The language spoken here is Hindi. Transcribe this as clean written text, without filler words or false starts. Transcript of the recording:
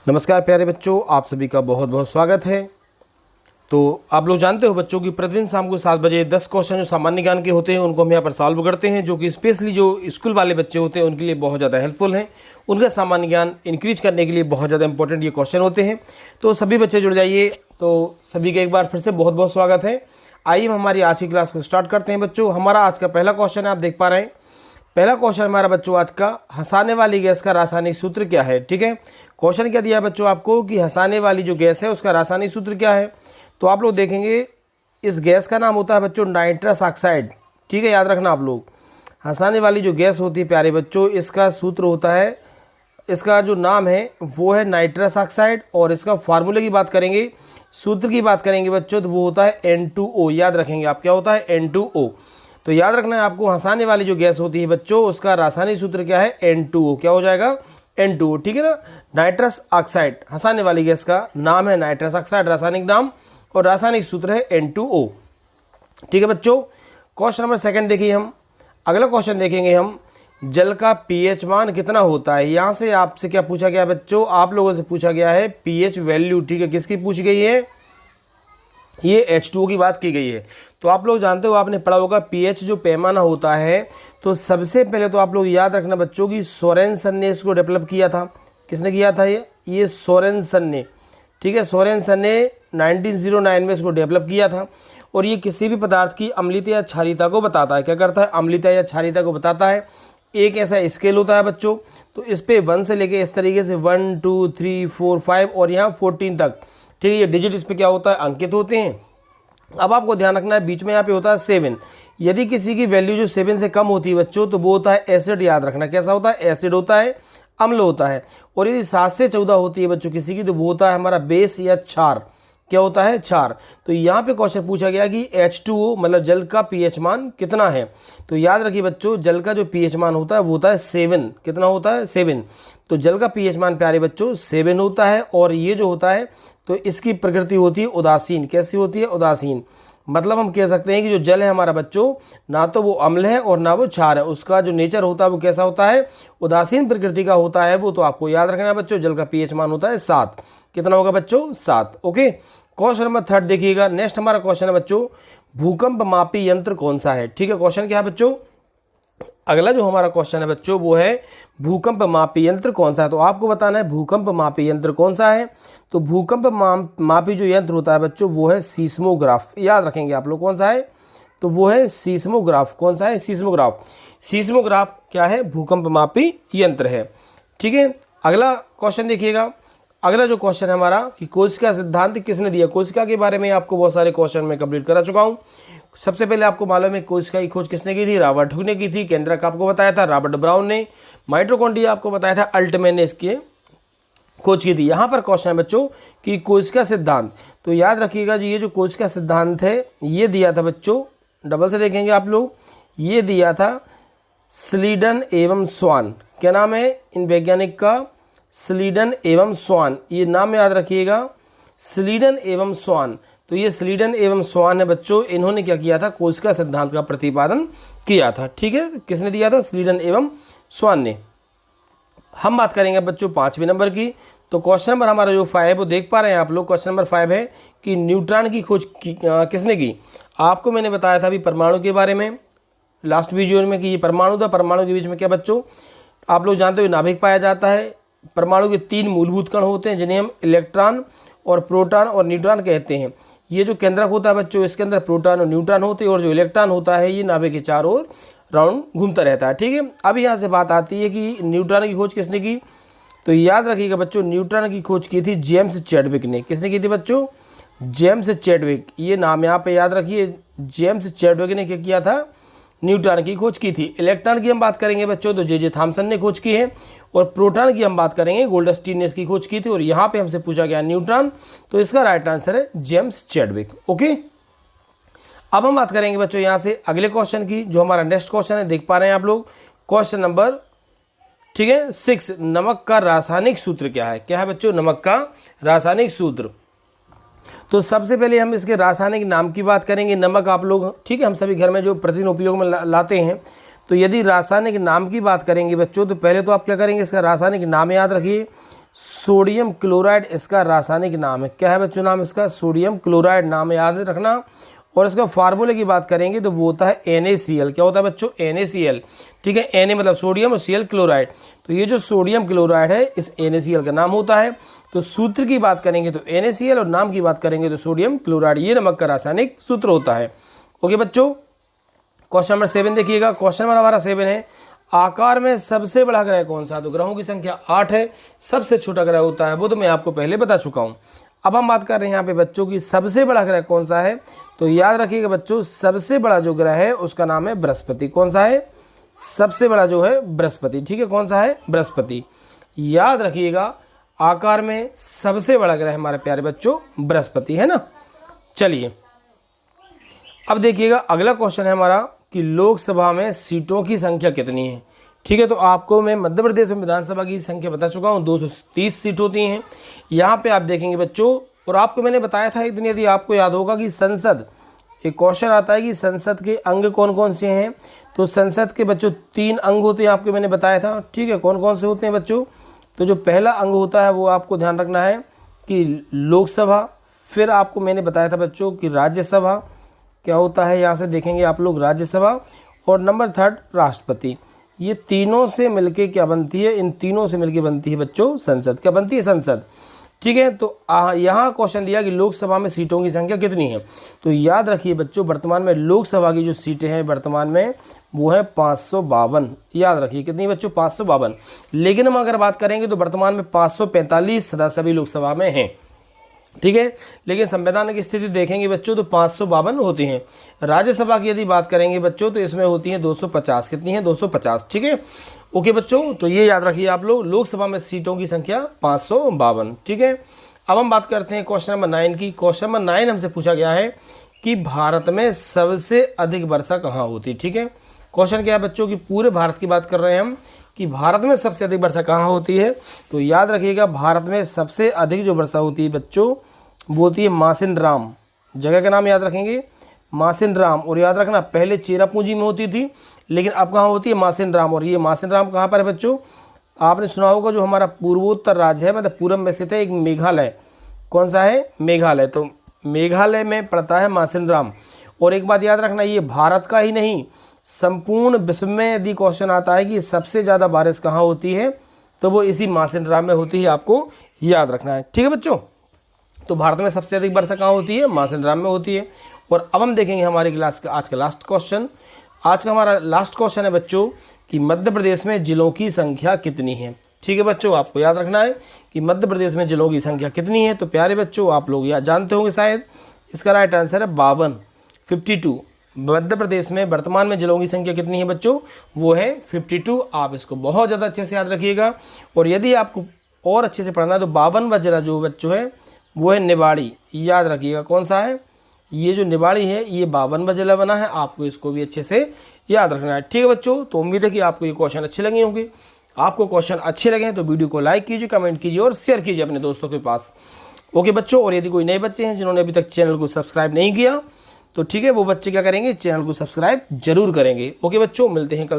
नमस्कार प्यारे बच्चों, आप सभी का बहुत बहुत स्वागत है। तो आप लोग जानते हो बच्चों कि प्रतिदिन शाम को 7 बजे 10 क्वेश्चन जो सामान्य ज्ञान के होते हैं उनको हम यहाँ पर सॉल्व करते हैं, जो कि स्पेशली जो स्कूल वाले बच्चे होते हैं उनके लिए बहुत ज़्यादा हेल्पफुल हैं। उनका सामान्य ज्ञान इंक्रीज करने के लिए बहुत ज़्यादा इंपॉर्टेंट ये क्वेश्चन होते हैं। तो सभी बच्चे जुड़ जाइए। तो सभी का एक बार फिर से बहुत बहुत स्वागत है। आइए हम हमारी आज की क्लास को स्टार्ट करते हैं। बच्चों, हमारा आज का पहला क्वेश्चन है, आप देख पा रहे हैं। पहला क्वेश्चन हमारा बच्चों आज का, हंसाने वाली गैस का रासायनिक सूत्र क्या है। ठीक है, क्वेश्चन क्या दिया है बच्चों आपको कि हंसाने वाली जो गैस है उसका रासायनिक सूत्र क्या है। तो आप लोग देखेंगे इस गैस का नाम होता है बच्चों नाइट्रस ऑक्साइड। ठीक है, याद रखना आप लोग, हंसाने वाली जो गैस होती है प्यारे बच्चों, इसका सूत्र होता है, इसका जो नाम है वो है नाइट्रस ऑक्साइड। और इसका फार्मूले की बात करेंगे, सूत्र की बात करेंगे बच्चों, तो वो होता है N2O। याद रखेंगे आप, क्या होता है N2O। तो याद रखना है आपको, हंसाने वाली जो गैस होती है बच्चों उसका रासायनिक सूत्र क्या है N2O। क्या हो जाएगा N2O। ठीक है ना, नाइट्रस ऑक्साइड हंसाने वाली गैस का नाम है नाइट्रस ऑक्साइड, रासायनिक नाम, और रासायनिक सूत्र है N2O। ठीक है बच्चों, क्वेश्चन नंबर सेकंड देखिए हम। अगला क्वेश्चन देखेंगे हम, जल का पीएच मान कितना होता है। यहाँ से आपसे क्या पूछा गया बच्चों, आप लोगों से पूछा गया है पीएच वैल्यू। ठीक है, किसकी पूछी गई है, ये H2O की बात की गई है। तो आप लोग जानते हो, आपने पढ़ा होगा पीएच जो पैमाना होता है, तो सबसे पहले तो आप लोग याद रखना बच्चों की सोरेनसन ने इसको डेवलप किया था। किसने किया था ये सोरेनसन ने। ठीक है, सोरेनसन ने 1909 में इसको डेवलप किया था। और ये किसी भी पदार्थ की अम्लता या क्षारीयता को बताता है। क्या करता है, अम्लता या क्षारीयता को बताता है। एक ऐसा स्केल होता है बच्चों, तो इस पे 1 से लेके इस तरीके से 1 2 3 4 5 और यहाँ 14 तक। ठीक है, ये डिजिट इस पे क्या होता है, अंकित होते हैं। अब आपको ध्यान रखना है, बीच में यहाँ पे होता है 7। यदि किसी की वैल्यू जो 7 से कम होती है बच्चों, तो वो होता है एसिड। याद रखना, कैसा होता है, एसिड होता है, अम्ल होता है। और यदि 7 से 14 होती है बच्चों किसी की, तो वो होता है हमारा बेस या क्षार। क्या होता है, क्षार। तो यहाँ पे क्वेश्चन पूछा गया कि H2O मतलब जल का पीएच मान कितना है। तो याद रखिए बच्चों, जल का जो पीएच मान होता है वो होता है 7। कितना होता है, 7। तो जल का पीएच मान प्यारे बच्चों 7 होता है। और ये जो होता है, तो इसकी प्रकृति होती है उदासीन। कैसी होती है, उदासीन। मतलब हम कह सकते हैं कि जो जल है हमारा बच्चों, ना तो वो अम्ल है और ना वो क्षार है, उसका जो नेचर होता है वो कैसा होता है, उदासीन प्रकृति का होता है वो। तो आपको याद रखना है बच्चों, जल का पीएच मान होता है 7। कितना होगा बच्चों, 7। ओके, क्वेश्चन नंबर 3 देखिएगा। नेक्स्ट हमारा क्वेश्चन है बच्चों, भूकंप मापी यंत्र कौन सा है। ठीक है, क्वेश्चन क्या है बच्चों, अगला जो हमारा क्वेश्चन है बच्चों वो है भूकंप मापी यंत्र कौन सा है। तो आपको बताना है भूकंप मापी यंत्र कौन सा है। तो भूकंप मापी जो यंत्र होता है बच्चों वो है सीस्मोग्राफ। याद रखेंगे आप लोग, कौन सा है, तो वो है सीस्मोग्राफ। कौन सा है, सीस्मोग्राफ। सीस्मोग्राफ क्या है, भूकंप मापी यंत्र है। ठीक है, अगला क्वेश्चन देखिएगा। अगला जो क्वेश्चन है हमारा कि कोशिका सिद्धांत किसने दिया। कोशिका के बारे में आपको बहुत सारे क्वेश्चन में कंप्लीट करा चुका हूँ। सबसे पहले आपको मालूम है कोशिका की खोज किसने की थी, रॉबर्ट हुक ने की थी। केंद्रक आपको बताया था रॉबर्ट ब्राउन ने। माइटोकॉन्ड्रिया आपको बताया था अल्टमैन ने इसकी खोज की थी। यहाँ पर क्वेश्चन है बच्चों कि कोशिका सिद्धांत, तो याद रखिएगा जी, ये जो कोशिका सिद्धांत है ये दिया था बच्चों, डबल से देखेंगे आप लोग, ये दिया था स्लीडन एवं स्वान। क्या नाम है इन वैज्ञानिक का, स्लीडन एवं स्वान। ये नाम याद रखिएगा, स्लीडन एवं स्वान। तो ये स्लीडन एवं स्वान है बच्चों, इन्होंने क्या किया था, कोशिका सिद्धांत का प्रतिपादन किया था। ठीक है, किसने दिया था, स्लीडन एवं स्वान ने। हम बात करेंगे बच्चों 5वें नंबर की। तो क्वेश्चन नंबर हमारा जो 5 वो देख पा रहे हैं आप लोग, क्वेश्चन नंबर 5 है कि न्यूट्रॉन की खोज किसने की। आपको मैंने बताया था अभी परमाणु के बारे में लास्ट वीडियो में कि ये परमाणु था। परमाणु के बीच में क्या बच्चों, आप लोग जानते हो नाभिक पाया जाता है। परमाणु के 3 मूलभूत कण होते हैं जिन्हें हम इलेक्ट्रॉन और प्रोटॉन और न्यूट्रॉन कहते हैं। ये जो केंद्रक होता है बच्चों, इसके अंदर प्रोटॉन और न्यूट्रॉन होते हैं, और जो इलेक्ट्रॉन होता है ये नाभिक के चारों ओर राउंड घूमता रहता है। ठीक है, अब यहाँ से बात आती है कि न्यूट्रॉन की खोज किसने की। तो याद रखिएगा बच्चों, न्यूट्रॉन की खोज की थी जेम्स चैडविक ने। किसने की थी बच्चों, जेम्स चैडविक। ये नाम यहाँ पे याद रखिए, जेम्स चैडविक ने क्या किया था, न्यूट्रॉन की खोज की थी। इलेक्ट्रॉन की हम बात करेंगे बच्चों, तो जे थॉमसन ने खोज की है। और प्रोटॉन की हम बात करेंगे, गोल्डस्टीन ने इसकी खोज की थी। और यहाँ पे हमसे पूछा गया न्यूट्रॉन, तो इसका राइट आंसर है जेम्स चैडविक। ओके, अब हम बात करेंगे बच्चों यहाँ से अगले क्वेश्चन की, जो हमारा नेक्स्ट क्वेश्चन है, देख पा रहे हैं आप लोग, क्वेश्चन नंबर, ठीक है, 6। नमक का रासायनिक सूत्र क्या है। क्या है बच्चों, नमक का रासायनिक सूत्र। तो सबसे पहले हम इसके रासायनिक नाम की बात करेंगे। नमक आप लोग, ठीक है, हम सभी घर में जो प्रतिदिन उपयोग में लाते हैं। तो यदि रासायनिक नाम की बात करेंगे बच्चों, तो पहले तो आप क्या करेंगे, इसका रासायनिक नाम याद रखिए। सोडियम क्लोराइड इसका रासायनिक नाम है। क्या है बच्चों नाम इसका? सोडियम क्लोराइड नाम है, याद रखना। और इसका फार्मूले की बात करेंगे तो वो होता है NaCl। क्या होता है बच्चों? NaCl। ठीक है, Na मतलब सोडियम और Cl क्लोराइड। तो ये जो सोडियम क्लोराइड है इस NaCl का नाम होता है। तो सूत्र की बात करेंगे तो NaCl और नाम की बात करेंगे तो सोडियम क्लोराइड, ये नमक का रासायनिक सूत्र होता है। ओके बच्चों, क्वेश्चन नंबर 7 देखिएगा। क्वेश्चन नंबर हमारा 7 है, आकार में सबसे बड़ा ग्रह कौन सा? तो ग्रहों की संख्या 8 है, सबसे छोटा ग्रह होता है वो तो मैं आपको पहले बता चुका हूँ। अब हम बात कर रहे हैं यहाँ पे बच्चों की सबसे बड़ा ग्रह कौन सा है। तो याद रखिएगा बच्चों, सबसे बड़ा जो ग्रह है उसका नाम है बृहस्पति। कौन सा है? सबसे बड़ा जो है बृहस्पति। ठीक है, कौन सा है? बृहस्पति। याद रखिएगा, आकार में सबसे बड़ा ग्रह हमारे प्यारे बच्चों बृहस्पति है ना। चलिए अब देखिएगा, अगला क्वेश्चन है हमारा कि लोकसभा में सीटों की संख्या कितनी है। ठीक है, तो आपको मैं मध्य प्रदेश में विधानसभा की संख्या बता चुका हूँ, 230 सीट होती हैं। यहाँ पे आप देखेंगे बच्चों, और आपको मैंने बताया था एक दिन, यदि आपको याद होगा कि संसद, एक क्वेश्चन आता है कि संसद के अंग कौन कौन से हैं। तो संसद के बच्चों 3 अंग होते हैं, आपको मैंने बताया था। ठीक है, कौन कौन से होते हैं बच्चों? तो जो पहला अंग होता है वो आपको ध्यान रखना है कि लोकसभा, फिर आपको मैंने बताया था बच्चों कि राज्यसभा क्या होता है, यहाँ से देखेंगे आप लोग राज्यसभा, और नंबर 3 राष्ट्रपति। ये तीनों से मिलके क्या बनती है? इन तीनों से मिलके बनती है बच्चों संसद। क्या बनती है? संसद। ठीक है, तो यहाँ क्वेश्चन दिया कि लोकसभा में सीटों की संख्या कितनी है। तो याद रखिए बच्चों, वर्तमान में लोकसभा की जो सीटें हैं वर्तमान में वो है 552। याद रखिए कितनी बच्चों? 552। लेकिन हम अगर बात करेंगे तो वर्तमान में 545 सदस्य भी लोकसभा में हैं। ठीक है, लेकिन संवैधानिक स्थिति देखेंगे बच्चों तो 552 होती हैं। राज्यसभा की यदि बात करेंगे बच्चों तो इसमें होती हैं 250। कितनी है? 250। ठीक है, ओके बच्चों, तो ये याद रखिए आप लोग, लोकसभा में सीटों की संख्या 552। ठीक है, अब हम बात करते हैं क्वेश्चन नंबर 9 की। क्वेश्चन नंबर 9 हमसे पूछा गया है कि भारत में सबसे अधिक वर्षा कहाँ होती है। ठीक है, क्वेश्चन क्या है बच्चों की पूरे भारत की बात कर रहे हैं हम कि भारत में सबसे अधिक वर्षा कहाँ होती है। तो याद रखिएगा, भारत में सबसे अधिक जो वर्षा होती है बच्चों वो होती है मासिनराम। जगह का नाम याद रखेंगे, मासिनराम। और याद रखना, पहले चेरापूंजी में होती थी लेकिन अब कहाँ होती है? मासिनराम। और ये मासिनराम कहाँ पर है बच्चों? आपने सुना होगा जो हमारा पूर्वोत्तर राज्य है, मतलब पूरब में स्थित है एक मेघालय। कौन सा है? मेघालय। तो मेघालय में पड़ता है मासिनराम। और एक बात याद रखना, ये भारत का ही नहीं, संपूर्ण विश्व में यदि क्वेश्चन आता है कि सबसे ज़्यादा बारिश कहाँ होती है तो वो इसी मासिनराम में होती है, आपको याद रखना है। ठीक है बच्चों, तो भारत में सबसे अधिक वर्षा कहाँ होती है? मासिनराम में होती है। और अब हम देखेंगे हमारी क्लास का आज का लास्ट क्वेश्चन। आज का हमारा लास्ट क्वेश्चन है बच्चों कि मध्य प्रदेश में जिलों की संख्या कितनी है। ठीक है बच्चों, आपको याद रखना है कि मध्य प्रदेश में जिलों की संख्या कितनी है। तो प्यारे बच्चों, आप लोग याद जानते होंगे शायद, इसका राइट आंसर है 52। मध्य प्रदेश में वर्तमान में जिलों की संख्या कितनी है बच्चों? वो है 52। आप इसको बहुत ज़्यादा अच्छे से याद रखिएगा। और यदि आपको और अच्छे से पढ़ना है तो 52वां जिला जो बच्चों है वो है निवाड़ी। याद रखिएगा कौन सा है? ये जो निवाड़ी है ये 52वां जिला बना है, आपको इसको भी अच्छे से याद रखना है। ठीक है बच्चों, तो उम्मीद है कि आपको ये क्वेश्चन अच्छे लगे होंगे। आपको क्वेश्चन अच्छे लगे हैं तो वीडियो को लाइक कीजिए, कमेंट कीजिए और शेयर कीजिए अपने दोस्तों के पास। ओके बच्चों, और यदि कोई नए बच्चे हैं जिन्होंने अभी तक चैनल को सब्सक्राइब नहीं किया तो ठीक है, वो बच्चे क्या करेंगे? चैनल को सब्सक्राइब जरूर करेंगे। ओके बच्चों, मिलते हैं कल।